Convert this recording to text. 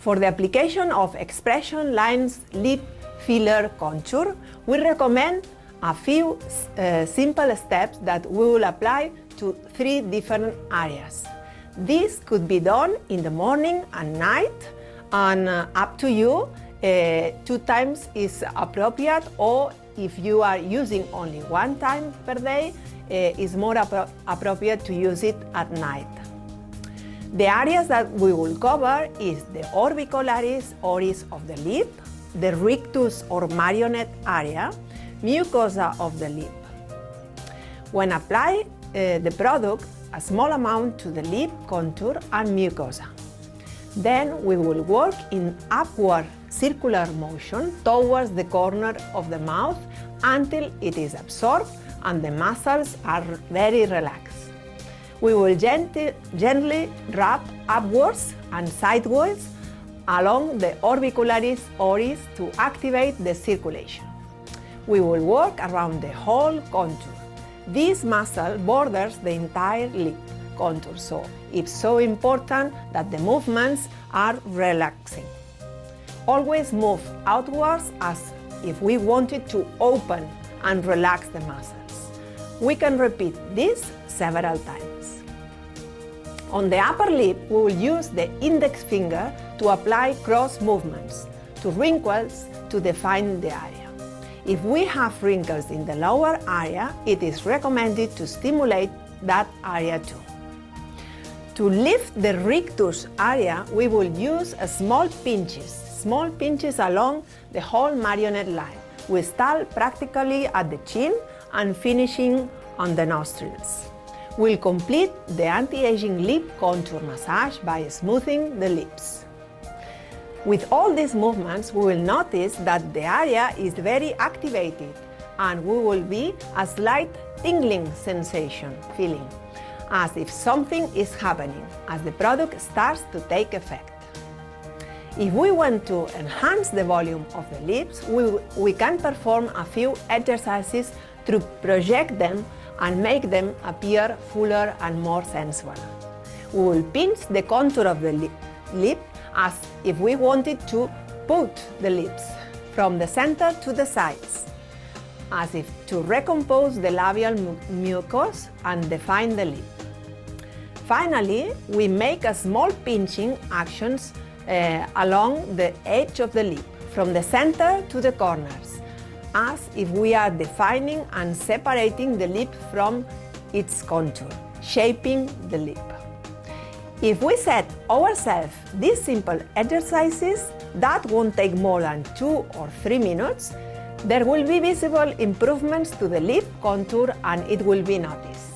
For the application of expression lines lip filler contour, we recommend a few simple steps that we will apply to 3 different areas. This could be done in the morning and night, and up to you. 2 times is appropriate, or if you are using only 1 time per day, it's more appropriate to use it at night. The areas that we will cover is the orbicularis oris of the lip, the rictus or marionette area, mucosa of the lip. When apply the product, a small amount to the lip contour and mucosa. Then we will work in upward circular motion towards the corner of the mouth until it is absorbed and the muscles are very relaxed. We will gently rub upwards and sideways along the orbicularis oris to activate the circulation. We will work around the whole contour. This muscle borders the entire lip contour, so it's so important that the movements are relaxing. Always move outwards as if we wanted to open and relax the muscles. We can repeat this several times. On the upper lip, we will use the index finger to apply cross movements to wrinkles to define the area. If we have wrinkles in the lower area, it is recommended to stimulate that area too. To lift the rictus area, we will use small pinches along the whole marionette line. We start practically at the chin and finishing on the nostrils. We'll complete the anti-aging lip contour massage by smoothing the lips. With all these movements, we will notice that the area is very activated and we will be a slight tingling sensation, feeling, as if something is happening, as the product starts to take effect. If we want to enhance the volume of the lips, we can perform a few exercises to project them and make them appear fuller and more sensual. We will pinch the contour of the lip as if we wanted to put the lips from the center to the sides, as if to recompose the labial mucus and define the lip. Finally, we make a small pinching actions along the edge of the lip, from the center to the corners, as if we are defining and separating the lip from its contour, shaping the lip. If we set ourselves these simple exercises that won't take more than 2 or 3 minutes, there will be visible improvements to the lip contour and it will be noticed.